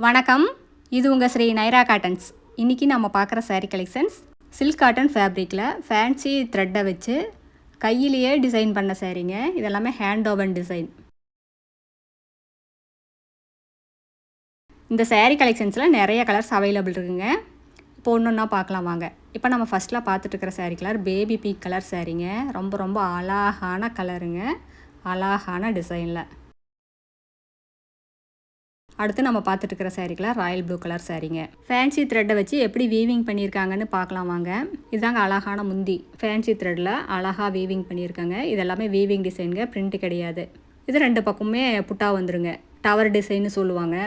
வணக்கம், இது உங்கள் ஸ்ரீ நைரா காட்டன்ஸ். இன்றைக்கி நம்ம பார்க்குற சாரீ கலெக்ஷன்ஸ் சில்க் காட்டன் ஃபேப்ரிக்கில் ஃபேன்சி த்ரெட்டை வச்சு கையிலேயே டிசைன் பண்ண சாரீங்க. இதெல்லாமே ஹேண்ட் ஓவன் டிசைன். இந்த சாரீ கலெக்ஷன்ஸில் நிறைய கலர்ஸ் அவைலபிள் இருக்குங்க. இப்போ ஒன்று ஒன்றா பார்க்கலாம் வாங்க. இப்போ நம்ம ஃபஸ்ட்டில் பார்த்துட்டு இருக்கிற sari colour baby pink colour சாரீங்க. ரொம்ப ரொம்ப அழகான கலருங்க, அழகான டிசைனில். அடுத்து நம்ம பார்த்துட்டு இருக்கிற சாரீக்கில் ராயல் ப்ளூ கலர் சாரீங்க. ஃபேன்சி த்ரெட்டை வச்சு எப்படி வீவிங் பண்ணியிருக்காங்கன்னு பார்க்கலாம் வாங்க. இதுதாங்க அழகான முந்தி. ஃபேன்சி த்ரெட்டில் அழகாக வீவிங் பண்ணியிருக்காங்க. இது எல்லாமே வீவிங் டிசைனுங்க, பிரிண்ட் கிடையாது. இது ரெண்டு பக்கமே புட்டா வந்துருங்க, டவர் டிசைன்னு சொல்லுவாங்க.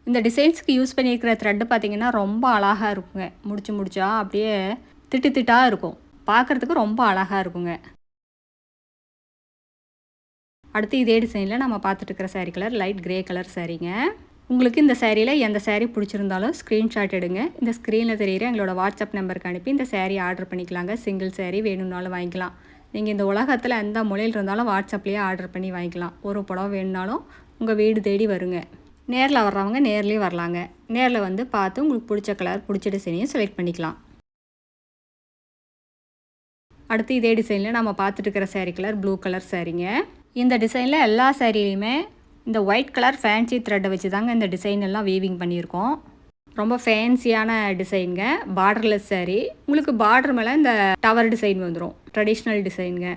இந்த டிசைன்ஸ்க்கு யூஸ் பண்ணியிருக்கிற த்ரெட்டு பார்த்திங்கன்னா ரொம்ப அழகாக இருக்குங்க. முடிச்சா அப்படியே திட்டு திட்டாக இருக்கும், பார்க்குறதுக்கு ரொம்ப அழகாக இருக்குங்க. அடுத்து இதே டிசைனில் நம்ம பார்த்துட்டு இருக்கிற sari colour light grey colour சாரீங்க. உங்களுக்கு இந்த சாரியில் எந்த சாரீ பிடிச்சிருந்தாலும் ஸ்க்ரீன்ஷாட் எடுங்க. இந்த ஸ்க்ரீனில் தெரிகிற எங்களோட வாட்ஸ்அப் நம்பருக்கு அனுப்பி இந்த சாரீ ஆர்டர் பண்ணிக்கலாங்க. சிங்கிள் சாரீ வேணும்னாலும் வாங்கிக்கலாம். நீங்கள் இந்த உலகத்தில் எந்த மொழியில் இருந்தாலும் வாட்ஸ்அப்லேயே ஆர்டர் பண்ணி வாங்கிக்கலாம். ஒரு புடவை வேணுனாலும் உங்கள் வீடு தேடி வருங்க. நேரில் வர்றவங்க நேர்லேயே வரலாங்க. நேரில் வந்து பார்த்து உங்களுக்கு பிடிச்ச கலர் பிடிச்ச டிசைனையும் செலக்ட் பண்ணிக்கலாம். அடுத்து இதே டிசைனில் நம்ம பார்த்துட்டு இருக்கிற சாரீ கலர் ப்ளூ கலர் சாரீங்க. இந்த டிசைனில் எல்லா சாரிலையுமே இந்த ஒயிட் கலர் ஃபேன்சி த்ரெட்டை வச்சு தாங்க இந்த டிசைன் எல்லாம் வீவிங் பண்ணியிருக்கோம். ரொம்ப ஃபேன்சியான டிசைனுங்க, பார்டர்லெஸ் சாரீ. உங்களுக்கு பார்டர் மேலே இந்த டவர் டிசைன் வந்துடும், ட்ரெடிஷ்னல் டிசைனுங்க.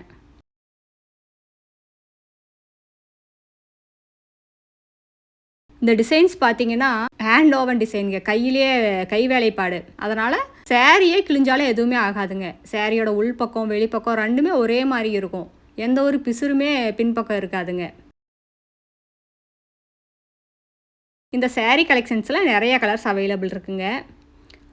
இந்த டிசைன்ஸ் பார்த்தீங்கன்னா ஹேண்ட் ஓவன் டிசைனுங்க, கையிலேயே கை வேலைப்பாடு. அதனால் சாரியே கிழிஞ்சாலே எதுவுமே ஆகாதுங்க. சாரியோட உள்பக்கம் வெளிப்பக்கம் ரெண்டுமே ஒரே மாதிரி இருக்கும், எந்த ஒரு பிசுருமே பின்பக்கம் இருக்காதுங்க. இந்த சாரீ கலெக்ஷன்ஸில் நிறைய கலர்ஸ் அவைலபிள் இருக்குங்க.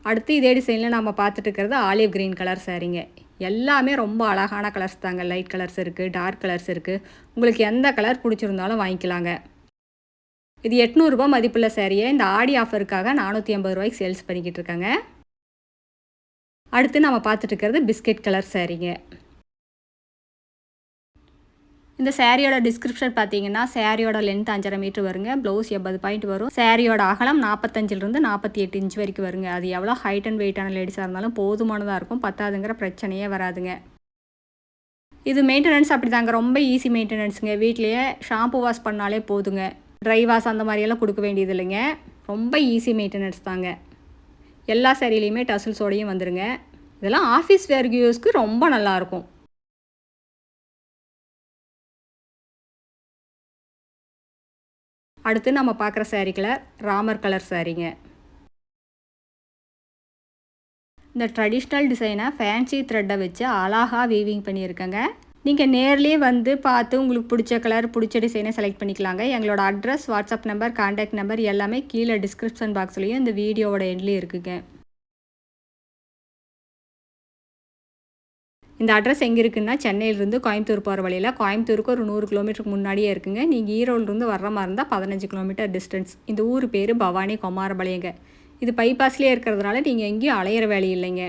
அடுத்து இதே டிசைனில் நம்ம பார்த்துட்டு இருக்கிறது ஆலிவ் க்ரீன் கலர் சாரீங்க. எல்லாமே ரொம்ப அழகான கலர்ஸ் தாங்க. லைட் கலர்ஸ் இருக்குது, டார்க் கலர்ஸ் இருக்குது. உங்களுக்கு எந்த கலர் பிடிச்சிருந்தாலும் வாங்கிக்கலாங்க. இது 800 ரூபா மதிப்புள்ள சாரியை இந்த ஆடி ஆஃபருக்காக 450 ரூபாய்க்கு சேல்ஸ் பண்ணிக்கிட்டு இருக்காங்க. அடுத்து நம்ம பார்த்துட்டு இருக்கிறது பிஸ்கெட் கலர் சாரீங்க. இந்த சாரியோட டிஸ்கிரிப்ஷன் பார்த்தீங்கன்னா சாரியோட லென்த் 5.5 மீட்டர் வருங்க, ப்ளவுஸ் 80 பாயிண்ட் வரும். சாரியோட அகலம் 45லிருந்து 48 இன்ச் வரைக்கும் வருங்க. அது எவ்வளோ ஹைட் அண்ட் வெயிட்டான லேடிஸாக இருந்தாலும் போதுமானதாக இருக்கும், பத்தாதுங்கிற பிரச்சனையே வராதுங்க. இது மெயின்டெனன்ஸ் அப்படி தாங்க, ரொம்ப ஈஸி மெயின்டெனன்ஸுங்க. வீட்லேயே ஷாம்பு வாஷ் பண்ணாலே போதுங்க, ட்ரை வாஷ் அந்த மாதிரியெல்லாம் கொடுக்க வேண்டியது இல்லைங்க. ரொம்ப ஈஸி மெயின்டெனன்ஸ் தாங்க. எல்லா சாரிலையுமே டசில்ஸோடையும் வந்துருங்க. இதெல்லாம் ஆஃபீஸ் வேர் யூஸ்க்கு ரொம்ப நல்லாயிருக்கும். அடுத்து நம்ம பார்க்குற சாரீ கலர் ராமர் கலர் சாரீங்க. இந்த ட்ரெடிஷ்னல் டிசைனை ஃபேன்சி த்ரெட்டை வச்சு அழகாக வீவிங் பண்ணியிருக்கேங்க. நீங்கள் நேர்லேயே வந்து பார்த்து உங்களுக்கு பிடிச்ச கலர் பிடிச்ச டிசைனை செலக்ட் பண்ணிக்கலாங்க. எங்களோட address, WhatsApp number, contact number எல்லாமே கீழே டிஸ்கிரிப்ஷன் பாக்ஸ்லேயும் இந்த வீடியோவோட எண்ட்லேயும் இருக்குங்க. இந்த அட்ரஸ் எங்கே இருக்குன்னா சென்னையிலேருந்து கோயம்புத்தூர் போகிற வழியில், கோயம்புத்தூருக்கு ஒரு 100 கிலோமீட்டருக்கு முன்னாடியே இருக்குங்க. நீங்கள் ஈரோடுலேருந்து வர்ற மாதிரி இருந்தால் 15 கிலோமீட்டர் டிஸ்டன்ஸ். இந்த ஊர் பேர் பவானி குமாரபாளையங்க. இது பைபாஸ்லேயே இருக்கிறதுனால நீங்கள் எங்கேயும் அலையிற வேலை இல்லைங்க.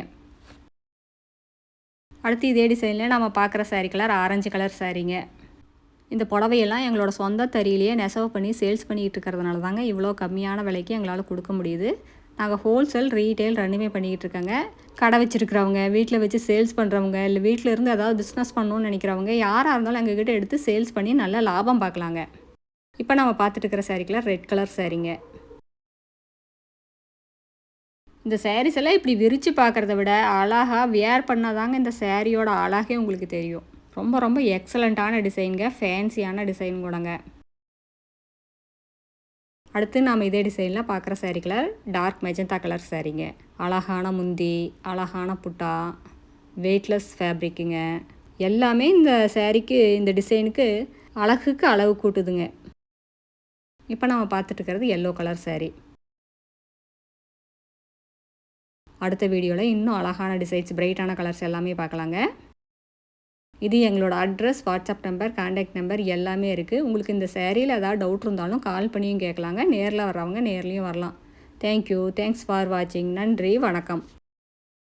அடுத்து இதே டிசைனில் நம்ம பார்க்குற சாரீ கலர் ஆரஞ்சு கலர் சாரீங்க. இந்த புடவையெல்லாம் எங்களோட சொந்த தறியிலேயே நெசவு பண்ணி சேல்ஸ் பண்ணிக்கிட்டு இருக்கிறதுனால தாங்க இவ்வளோ கம்மியான விலைக்கு எங்களால் கொடுக்க முடியுது. நாங்கள் ஹோல்சேல் ரீட்டெயில் ரெண்டுமே பண்ணிக்கிட்டு இருக்கோங்க. கடை வச்சுருக்கிறவங்க, வீட்டில் வச்சு சேல்ஸ் பண்ணுறவங்க, இல்லை வீட்டில் இருந்து ஏதாவது பிஸ்னஸ் பண்ணணும்னு நினைக்கிறவங்க யாராக இருந்தாலும் எங்ககிட்ட எடுத்து சேல்ஸ் பண்ணி நல்ல லாபம் பார்க்கலாங்க. இப்போ நம்ம பார்த்துட்டு இருக்கிற சாரீ கலர் ரெட் கலர் சாரீங்க. இந்த சாரீஸ் எல்லாம் இப்படி விரித்து பார்க்குறத விட அழகாக வியர் பண்ணாதாங்க இந்த சாரியோட அழகே உங்களுக்கு தெரியும். ரொம்ப ரொம்ப எக்ஸலண்ட்டான டிசைனுங்க, ஃபேன்சியான டிசைன் கூடங்க. அடுத்து நாம் இதே டிசைனில் பார்க்குற sari colour dark magenta colour சாரீங்க. அழகான முந்தி, அழகான புட்டா, வெயிட்லெஸ் ஃபேப்ரிக்குங்க. எல்லாமே இந்த சாரீக்கு, இந்த டிசைனுக்கு அழகுக்கு அளவு கூட்டுதுங்க. இப்போ நம்ம பார்த்துட்டு இருக்கிறது எல்லோ கலர் சாரீ. அடுத்த வீடியோவில் இன்னும் அழகான டிசைன்ஸ், பிரைட்டான கலர்ஸ் எல்லாமே பார்க்கலாங்க. இது எங்களோட address, WhatsApp number, contact number எல்லாமே இருக்குது. உங்களுக்கு இந்த சாரியில் ஏதாவது டவுட் இருந்தாலும் கால் பண்ணியும் கேட்கலாங்க. நேரில் வர்றவங்க நேர்லேயும் வரலாம். தேங்க்யூ, தேங்க்ஸ் ஃபார் வாட்சிங். நன்றி, வணக்கம்.